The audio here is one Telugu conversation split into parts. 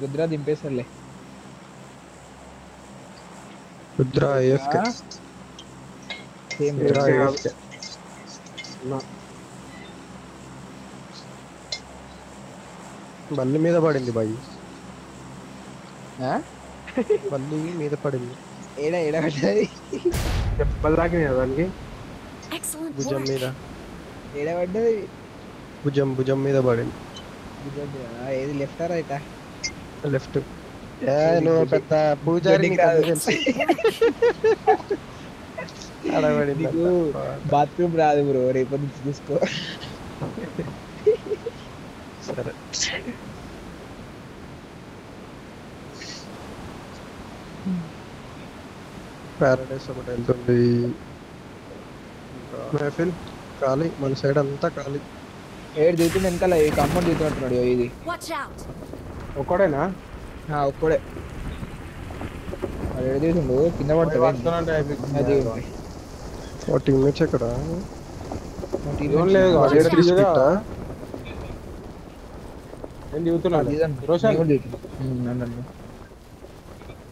రుద్ర దింపేసర్లే. Rudra AFK. Same Rudra AFK. బల్లి మీద పడింది బాయ్. బల్లి మీద పడింది. ఏడా ఏడా పడ్డది? చెప్పలు తాకినాయి దానికి. భుజం మీద. ఏడా పడ్డది? భుజం మీద పడింది. భుజం మీద. ఏది లెఫ్ట్ రైటా? లెఫ్ట్. నువ్వు పెద్ద పూజారి తెలుసు. నీకు బాత్రూమ్ రాదు బ్రో, రేపటి నుంచి చూసుకో. సరే. ప్యారడైస్ ఒకటి వెళ్తుంది. మెహఫిల్ ఖాళీ, మన సైడ్ అంతా ఖాళీ. ఏడు దిగుతుంది వెనకాల, ఈ కాంపౌండ్ దిగుతున్నట్టున్నాడు ఇది. ఒక్కడేనా? ఒక్కడే. ఏడు దిగుతుండు, కింద పడతాడు. టీమ్మేట్స్ ఎక్కడ?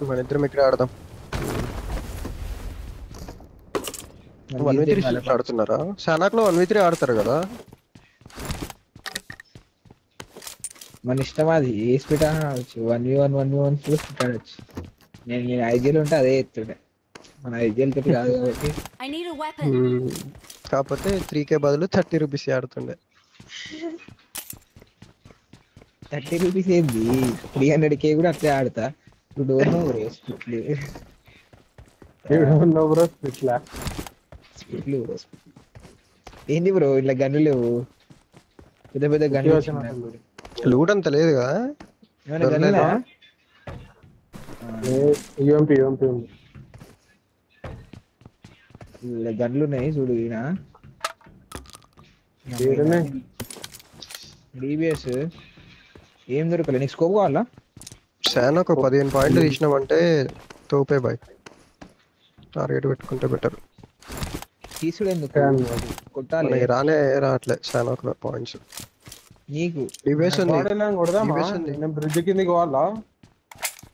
మన ఇద్దరం ఇక్కడ ఆడదాం. 1v3 ఆడుతున్నారా? శానాక్ లో 1v3 ఆడతారు కదా. మన ఇష్టం అది, ఏ స్పీడ్ ఆడచ్చు. 1v1 స్పీడ్ ఆడచ్చు. నేను ఐజిఎల్ ఉంటే అదే ఎత్తుండే. మన ఐజిఎల్ తోటి కాదు కాబట్టి. కాకపోతే 3k బదులు 30 రూపీస్ ఆడుతుండే. 30 రూపీస్ ఏంది? 300k కూడా అట్లే ఆడతా. ఏంది బ్రో ఇట్లా గన్ను లేవు? పెద్ద పెద్ద గన్ను లూట్ అంత లేదుగా. గన్లు ఉన్నాయి చూడు. ఈయన డిబిఎస్ ఏం దొరకలే. నీకు స్కోప్ కావాలా? శానా ఒక 15 పాయింట్లు తీసినామంటే తోపే బాయ్. టార్గెట్ పెట్టుకుంటే బెటర్. తీసుడు ఎందుకు కొట్టాలి? రానే రావట్లే శానా ఒక పాయింట్స్. నీకు డిబిఎస్ ఉంది. బ్రిడ్జ్ కిందకి పోవాలా?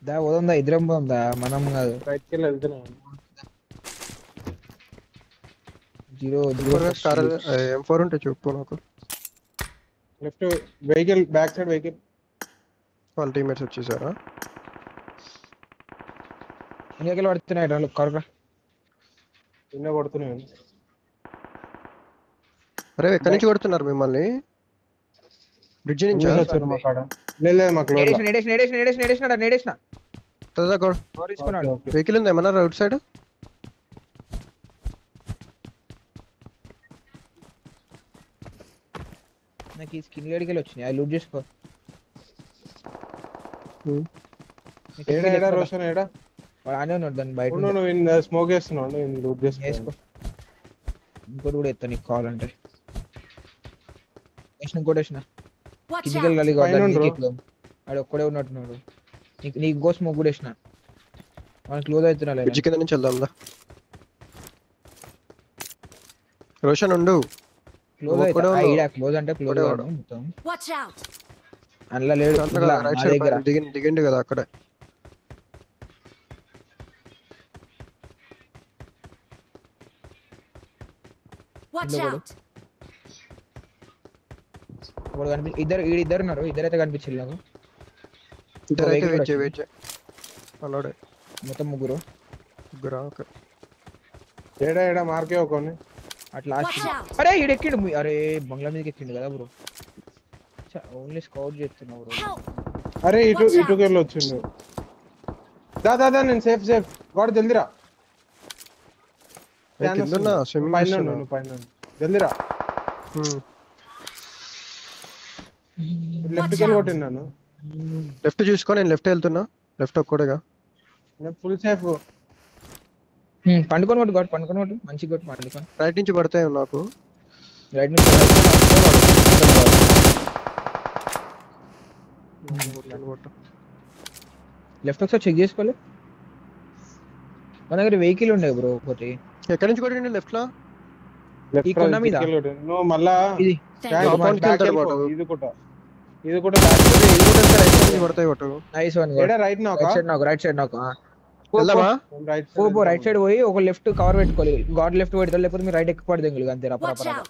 దా పోదా, ఇద్దరం పోదా. మనం కాదు, బయటికి వెళ్ళి వెళ్తున్నాం. M4 ఉంటే చెప్పు నాకు. Left vehicle, back side vehicle. వాళ్ళ టీమ్మేట్స్ వచ్చేసారా? వెనకలు పడుతున్నాయి. కరగా నిన్న కొడుతున్నాయి. అరే ఎక్కడి నుంచి కొడుతున్నారు మిమ్మల్ని? బ్రిడ్జ్ నుంచి వచ్చారు మా కాడ. వెహికల్ ఉంది ఏమన్నా అవుట్ సైడ్? నాకు ఈ స్కిన్ గడికి వచ్చినాయి. అది లూట్ చేసుకో. రోషన్ ఏడా? ఆనే ఉన్నాడు దాన్ని బయట. నువ్వు స్మోక్ చేస్తున్నావు, లూట్ చేసుకో. ఇంకోటి కూడా ఎత్తా నీకు కావాలంటే. ఇంకోటి వేసిన కిందికి వెళ్ళి ఆడు ఒక్కడే ఉన్నట్టున్నాడు. నీకు ఇంకో స్మోక్ కూడా వేసిన. మనకి క్లోజ్ అవుతున్నా. బ్రిడ్జ్ కింద నుంచి వెళ్దాం. రోషన్ ఉండు. క్లోజ్ అంటే క్లోజ్ అవడం మొత్తం. అందులో లేడు. దిగండి కదా అక్కడే. ఇద్దరు ఉన్నారు. ఇద్దరైతే కనిపించారు నాకు. ఇంకో అయితే వెహికల్ వెయిట్ చేయి వచ్చింది. వెయిట్ చేయి అన్నాడే మొత్తం ముగ్గురు ముగ్గురా ఓకే ఏడా ఏడా మార్కే కొన్ని అట్లా Watch out! అరే ఈడు ఎక్కిండు అరే బంగ్లా మీదకి ఎక్కిండు కదా బ్రో ఓన్లీ స్కౌట్ చేస్తున్నా బ్రో Help! అరే ఇటు Watch out. ఇటుకి వెళ్ళి వచ్చిండు దా దా దా నేను సేఫ్ సేఫ్ గాడ్ జల్దిరా కింద స్విమ్మింగ్ పైన ఉండు, నువ్వు పైన ఉండు. జల్దిరా లెఫ్ట్కి వెళ్ళి కొట్టినాను లెఫ్ట్ చూసుకో నేను లెఫ్ట్ వెళ్తున్నా లెఫ్ట్ ఒక్కడేగా నేను ఫుల్ సేఫ్ పండుకొని కొట్టు గాడు పండుకొని కొట్టు మంచి కొట్టు పండుకొని రైట్ నుంచి పడతాయి నాకు రైట్ నుంచి లెఫ్ట్ ఒకసారి చెక్ చేసుకోవాలి మన దగ్గర వెహికల్ ఉండే బ్రో ఒకటి ఎక్కడి నుంచి కొట్టిండి లెఫ్ట్ లో ఈ కొండ మీద నువ్వు మళ్ళా ఇది Compound కి వెళ్తాడు బాటు. ఇది కూడా ఇది కూడా ఇది కూడా రైట్ సైడ్ నుంచి పడతాయి కొట్టు నైస్ వన్ ఏడా రైట్ నా రైట్ సైడ్ నాకు వెళ్దామా రైట్ పో రైట్ సైడ్ పోయి ఒక లెఫ్ట్ కవర్ పెట్టుకోవాలి గాడ్ లెఫ్ట్ పెడతారు లేకపోతే మీరు రైట్ ఎక్కి పడదు అంతే Watch out!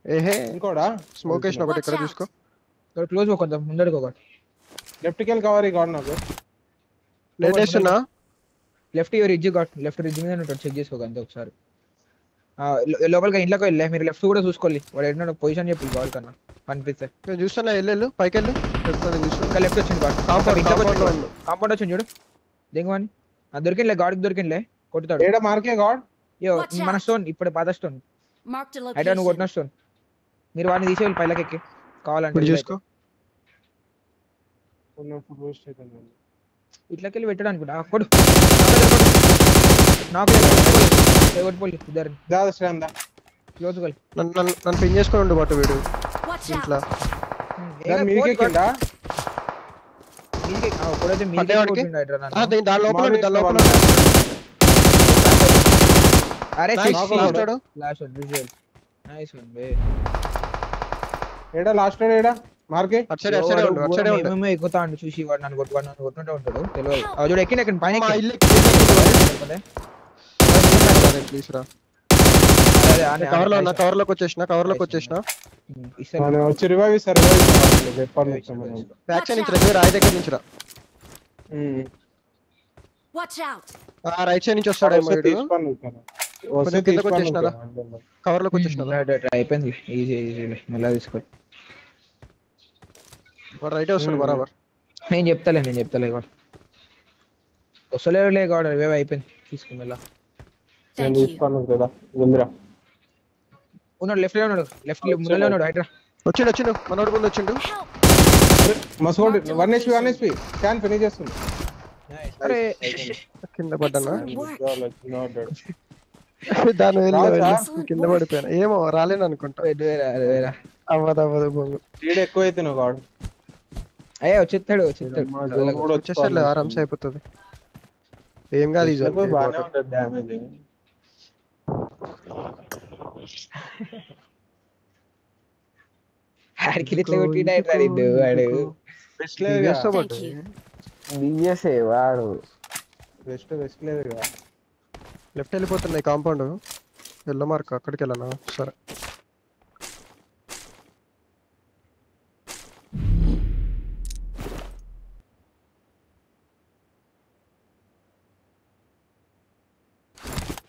ఏహే ఇంకోడా స్మోక్ వేసిన ఒకటి ఇక్కడ చూసుకో క్లోజ్ కొంచెం ముందరికి ఒకటి లెఫ్ట్కి వెళ్ళి కవర్ గాడ్ నాకు నేను వేస్తున్నా left ridge God left ridge మీద ఉంటాడు చెక్ చేసుకోక అంతే ఒకసారి లోపలికి ఇంట్లోకి వెళ్ళే మీరు లెఫ్ట్ కూడా చూసుకోవాలి వాడు ఎన్నో పొజిషన్ చెప్పి గాడ్ కన్నా కనిపిస్తే నేను చూస్తున్నా వెళ్ళు పైకి వెళ్ళు నేను చూస్తున్నా ఇంకా లెఫ్ట్ వచ్చింది గాడ్ కాంపౌండ్ వచ్చింది చూడు దిగమని దొరికిందిలే గాడికి దొరికిందిలే కొట్టుతాడు ఏడా మార్కే గాడ్ మన స్టోన్ ఇప్పుడు పాత స్టోన్ Marked a అయితే నువ్వు location. కొట్టిన స్టోన్ మీరు వాడిని తీసేయాలి పైలకి ఎక్కి కావాలంటే ఇప్పుడు చూసుకో ఇట్లకి వెళ్ళి పెట్టాడు అనుకుంటా కొడు నాకు కొట్టుకోవాలి ఇద్దరిని దాదా శ్రేంద క్లోజ్ కొలి నన్ను పిన్ చేసుకొని ఉండు బాటు వీడు Watch out! ఇంట్లో మీకే కింద పడ్డేవాడికి? దాని లోపల ఉండు, దాని లోపల అరే లాస్ట్ వాడు. లాస్ట్ విజువల్ నైస్ వన్ బే ఏడా లాస్ట్ ఏడా మార్కే అటు సైడ్ ఉండు అటు సైడ్ ఉండు మేమే ఎక్కుతా అండి చూసి వాడు నన్ను కొట్టుకుంటూ ఉంటాడు తెలియదు చూడు ఎక్కిన ఎక్కడ పైన మా ఎక్కి. ఇల్లు ప్లీజ్ రా అదే, అదే, కవర్ లో అదే, ఉన్నా కవర్ లోకి వచ్చేసిన ఇస్తాను. మనం వచ్చి రివైవ్ ఇస్తారు చెప్పాలి బ్యాక్ సైడ్ నుంచి రా రాయి దగ్గర నుంచి రా Watch out! రైట్ సైడ్ నుంచి వస్తాడేమో వీడు వస్తే కిందకు వచ్చేసినారా? కవర్ లోకి వచ్చేసిన రైట్, రైట్, అయిపోయింది ఈజీ మళ్ళీ తీసుకో వాడు రైట్ వస్తాడు బరాబర్ నేను చెప్తాలే వాడు వస్తలేరులే వాడు ఇవే అయిపోయింది తీసుకుని వెళ్ళా నేను Thank you. తీసుకోను కదా ముందురా ఉన్నాడు లెఫ్ట్ లో ఉన్నాడు లెఫ్ట్ ముందులో ఉన్నాడు రైట్ రా వచ్చిండు మనోడు ముందు వచ్చిండు Help! మసుకోండి 1 HP క్యాన్ ఫినిష్ చేస్తుంది అరే కింద పడ్డానా Good work. దాని రావచ్చా? కింద పడిపోయాను ఏమో రాలేను అనుకుంటా వేరా అవ్వదు బొంగు స్పీడ్ ఎక్కువ అవుతున్నావు గాడు అయ్యే వచ్చేస్తాడు వచ్చేసరి ఆరామ్స్ అయిపోతుంది ఏం కాదు ఈ జోన్. బాగానే ఉంటుంది డ్యామేజ్ ఆడికి ఇట్లా కొట్టిండు వాడు బెస్ట్ లేదు చేస్తావు Thank బట్ you. బిఎస్ఏ వాడు బెస్ట్ లేదు కదా లెఫ్ట్ వెళ్ళిపోతున్నాయి కాంపౌండ్ ఎల్లో మార్క్ అక్కడికి వెళ్ళనా సరే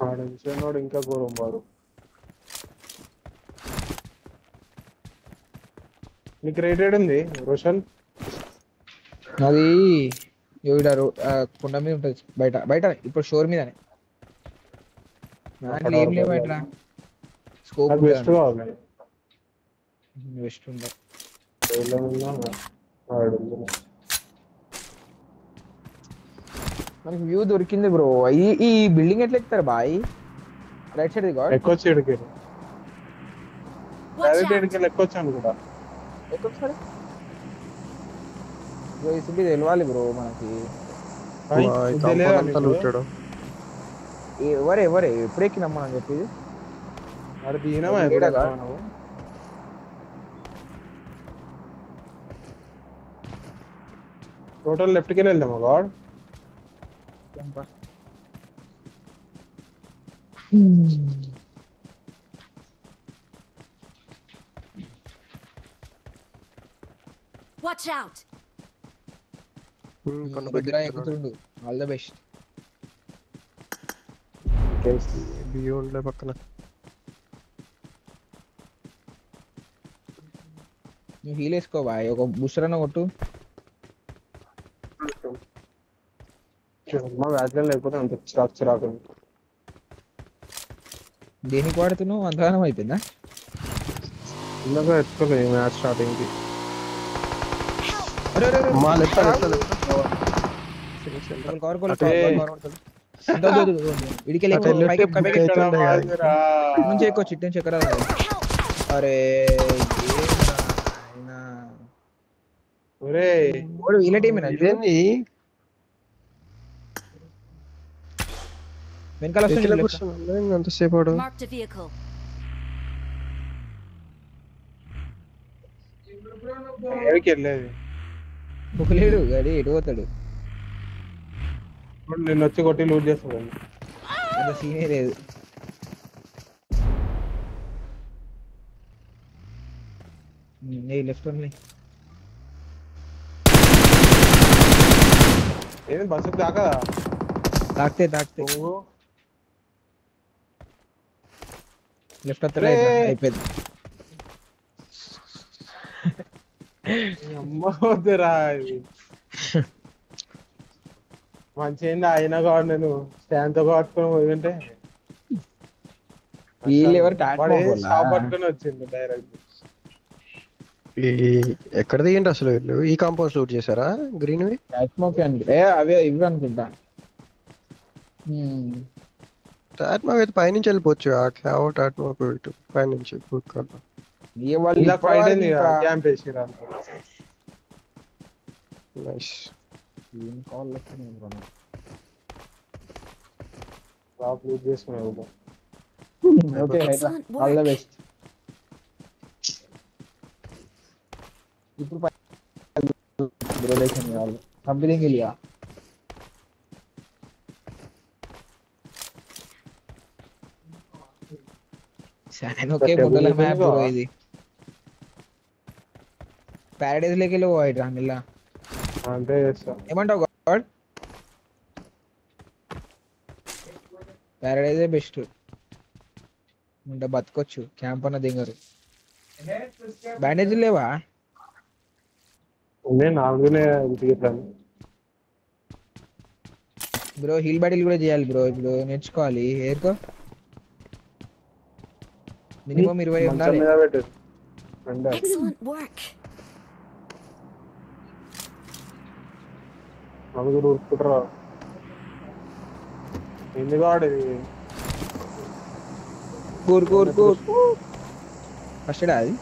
ఆడ విషయంలో ఇంకా ఘోరం వాడు నీకు రేటెడ్ ఉంది రోషన్ అది కొండ మీద ఉంటుంది బయట ఇప్పుడు షోర్ మీదనే దాంట్లో ఏం లేవు ఎట్లా స్కోప్ నాకు బెస్ట్ కావాలి బెస్ట్ ఉండే మనకి వ్యూ దొరికింది బ్రో ఈ బిల్డింగ్ ఎట్లా ఎక్కుతారు బాయ్ రైట్ సైడ్ గాడ్ ఎక్కువ చెడుకి Watch డైరెక్ట్ out! ఎడికి ఎక్కొచ్చాను కూడా ఎక్కొకసారి ఇది తెలవాలి బ్రో మనకి కాంపౌండ్ అంతా లూటాడు ఎవరే ఎప్పుడు ఎక్కినమ్మా అని చెప్పి మరి దీనమా ఏడగా? టోటల్ లెఫ్ట్ కి వెళ్దామా గాడ్ Watch out! కొండపైకి రుద్ర ఎక్కుతున్నాడు. ఎక్కుతుండు. All the best. బియ్యం ఉండే పక్కన. నువ్వు హీల్ వేసుకోవా, ఒక బూస్టర్ అన్న కొట్టు. మా వ్యాజ్యం లేకపోతే అంత చిరాకు. దేనికి వాడుతున్నావు, అంతగానం అయిపోయిందా? ఇందాక ఎత్తుకోలే మ్యాచ్ స్టార్టింగ్ కి. అరే, అరే, అరే. మా లెఫ్ట్ కవర్ కోల్, అటే. ఇడికెళ్ళి అటు వెళ్ళి పైకి బుక్ పైకి అవుతుండే కదా. మాదిరా. ఇటు నుంచి ఎక్కువ చిట్టు నుంచి ఎక్కడ అరే ఏంట్రా నాయనా. ఒరేయ్, వాడు వీళ్ళ టీమేనా? ఇదేంది వెనకాల వస్తుంది ఎక్కడ left. కూర్చున్నాడు అంతసేపు వాడు? Marked a vehicle. ఎక్కడికి వెళ్ళేది? ఒక లేడు గడి ఎటు పోతాడు, ఇప్పుడు నిన్ను వచ్చి కొట్టి లూట్ చేస్తాడు. అంత సీనే లేదు. లెఫ్ట్ ఉంది. ఏంది బస్సుకి దాకదా తాకితే నువ్వు? లెఫ్ట్ వస్తాడే అయిపోయింది. అమ్మ వద్దురా ఇది. మంచి ఏంది అయినా కాదు, నేను స్టాండ్ తో పట్టుకొని పోయింటే వీళ్ళు ఎవరు టాటా వాడు వాళ్ళా? షాప్ పట్టుకొని వచ్చింది డైరెక్ట్. ఈ ఎక్కడ దిగిండ్రు అసలు వీళ్ళు? ఈ కాంపౌండ్ షూట్ చేశారా గ్రీన్వి? స్మోక్ అండి, అవే ఇవి అనుకుంటా. టాట్మాక్ అయితే పైనుంచి వెళ్ళిపోవచ్చు. ఆ క్యావ్ టాట్మాక్ ఇటు పైనుంచి ఏ వాళ్ళు ఇలా ఇప్పుడు ఫైట్ వాడికి అయింది ఇంకా క్యాంప్ వేసిరా. నైస్. ఏం కాల్ లెక్క నేను కొనను. షాప్ లూట్ చేసుకున్నావు. Okay Excellent all the work. Best. ఇప్పుడు रिलेशन వాళ్ళు कंपनी के लिए शायद ओके బుగ్గల మ్యాప్ బ్రో ఇది. ప్యారడైజ్ లేకి వెళ్ళి పోయిరా నిల్ల అంటే చేస్తా. ఏమంటావు గాడ్? ప్యారడైజే బెస్ట్, ఉంటే బతకొచ్చు. క్యాంప్ అన్న దిగరు. బ్యాండేజ్ లేవా? నేను నాలుగునే తిరుగుతాను బ్రో. హీల్ బ్యాటిల్ కూడా చేయాలి బ్రో, ఇప్పుడు నేర్చుకోవాలి. ఏరుకో మినిమం 20 ఉండాలి. మీద పెట్టు. రెండే. Excellent work. నలుగురు ఉరుకుతారా? ఎందుకు ఆడేది? కూర్ కూర్ కూర్ ఫస్ట్ ఎయిడ్ అది.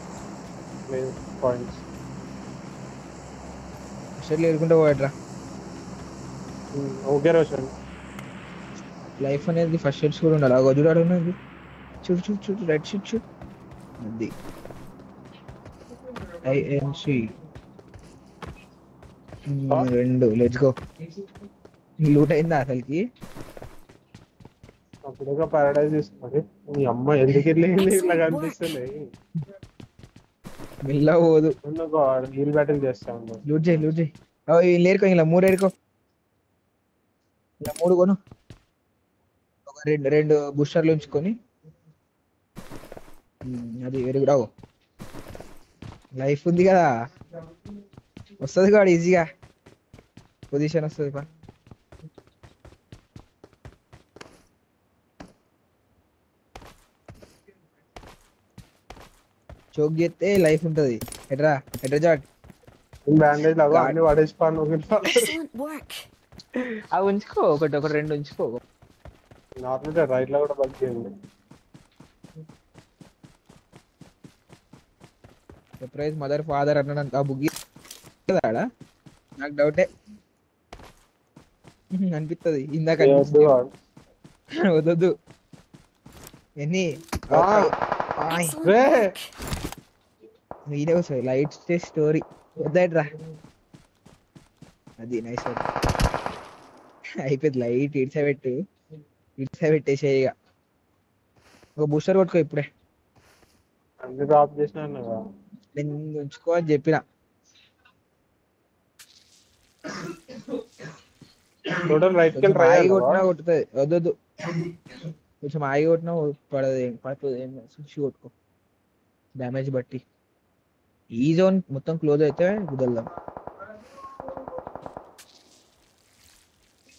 లేదు పాయింట్స్. ఫస్ట్ ఎయిడ్ ఎదుర్కొంటే పోయట్రా. ఓకే రోషన్. లైఫ్ అనేది ఫస్ట్ ఎయిడ్స్ కూడా ఉండాలి. ఆ గజుడాడు ఉన్నది చూడు చూడు చూడు, రైట్ షూట్ చూడు. అది ఐఎన్సి 2. Let's go. లూట్ అయిందా అసలుకి? అప్పుడుగా పారాడైజ్ తీసుకున్నది. మీ అమ్మ ఎందుకు వెళ్ళింది ఇట్లా కనిపిస్తుంది? మిల్లా పోదు. హీల్ బ్యాటిల్ చేస్తాను. లూట్ చేయి లూట్ చేయి. లేరుకో ఇలా 3 ఏరుకో. ఇలా 3 కొను. ఒక రెండు బూస్టర్లు ఉంచుకొని. అది వెరీ గుడ్. లైఫ్ ఉంది కదా, వస్తుంది కాదు ఈజీగా. పొజిషన్ వస్తుంది పా. చోక్ చేస్తే లైఫ్ ఉంటది. ఎట్రా ఎట్రా జాట్. బ్యాండేజ్ లాగా అన్ని పడేసిపోను. Excellent work. అవి ఉంచుకో, ఒకటి 2 ఉంచుకో. నార్మల్ రైట్ లో కూడా బగ్ చేయండి. సర్ప్రైజ్ మదర్ ఫాదర్ అన్నాడు. ఆ బుగ్గి ఆడ నాకు డౌటే అనిపిస్తుంది. ఇందాక వద్దు ఎన్ని Excellent work. మీరే వస్తాయి లైట్ స్టోరీ వద్దాడ్రా. అది నైస్ అయిపోయింది. లైట్ పెట్టేసేయి ఇక. ఒక బూస్టర్ కొట్టుకో ఇప్పుడే. అన్ని డ్రాప్ చేసినా నేను ఉంచుకో అని చెప్పిన. టోటల్ రైట్ కి కొంచెం ట్రై ఆగి చేయాలి కొట్టినా కొట్టుతుంది. వద్దొద్దు, కొంచెం ఆగి కొట్టినా పడదు, పడుతుంది. ఏం స్విచ్ కొట్టుకో డ్యామేజ్ బట్టి. ఈ జోన్ మొత్తం క్లోజ్ అయితే కుదరదాం.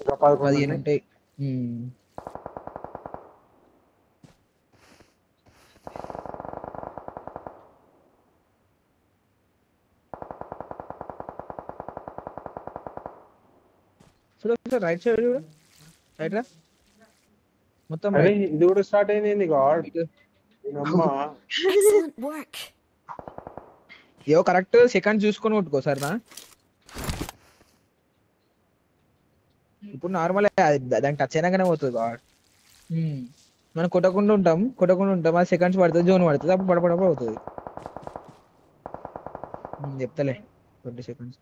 11 15 ఉన్నాయి. ఉంటాయి. చూడ రైట్ సైడ్ చూడు, రైట్ రా మొత్తం అరే right. ఇది కూడా స్టార్ట్ అయింది గాడ్. ఇటు. అమ్మా Excellent work. ఏవో కరెక్ట్ సెకండ్ చూసుకొని కొట్టుకో సరేనా. ఇప్పుడు నార్మల్ దానికి టచ్ అయినాకనే పోతుంది గాడ్. మనం కొట్టకుండా ఉంటాం అది సెకండ్స్ పడుతుంది, జోన్ పడుతుంది, అప్పుడు పడపడప్పుడు అవుతుంది. చెప్తలే 20 seconds.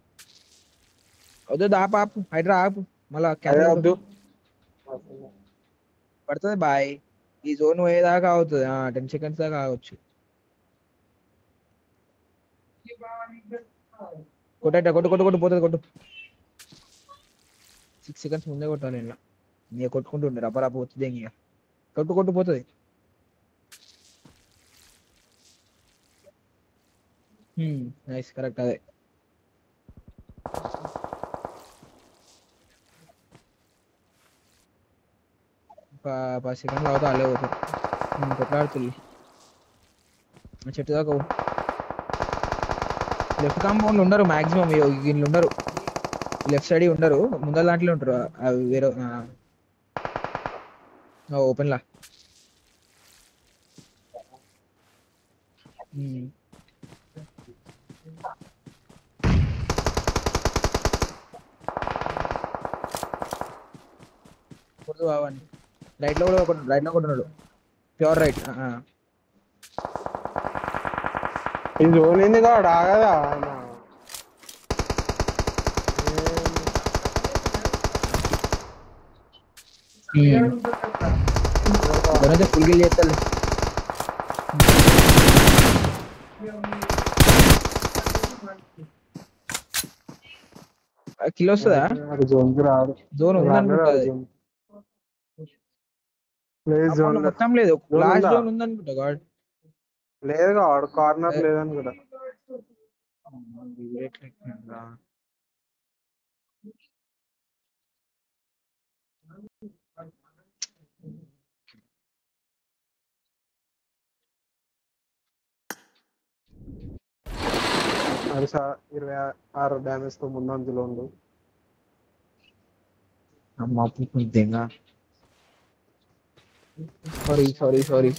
వద్దు ఆపు హైడ్రా ఆపు, మళ్ళా అదే cancel వద్దు. పడుతుంది. బాయ్ ఈ జోన్ పోయేదాకా అవుతుంది, 10 seconds దాకా ఆగొచ్చు. కొట్ట కొట్టు పోతుంది, కొట్టు. 6 seconds ముందే కొట్టాలి. ఇలా నీ కొట్టుకుంటుండే రబ్బర్ పోతుంది, ఇంకా కొట్టు పోతుంది. Nice, correct. అదే ఒక 10 seconds అవుతా అల్లే పోతుంది. కొట్లాడుతుంది చెట్టు దాకా. లెఫ్ట్ కాంపౌండ్ ఉండరు మాక్సిమం, వీళ్ళు ఉండరు. లెఫ్ట్ సైడ్ ఉండరు, ముందర దాంట్లో ఉంటారు. అవి వేరే ఓపెన్ లా. కొడుతు బావాని. రైట్ లో కూడా ఉన్నాడు, ప్యూర్ రైట్. ఈ జోన్ ఏంది గాడ్ ఆగదా. ఫుల్ గిల్ చేస్తాడు. కిల్ వస్తుందా? జోన్ కి రాదు. జోన్ ఉందనుకుంటుంది. లేదు జోన్ మొత్తం లేదు, Zone లాస్ట్ ఉందా? జోన్ ఉందనుకుంటా గాడ్. లేదు గాడ్ కార్నర్ లేదనుకుంటా. అది 26 డ్యామేజ్ తో ముందంజలో ఉండు. అమ్మ సారీ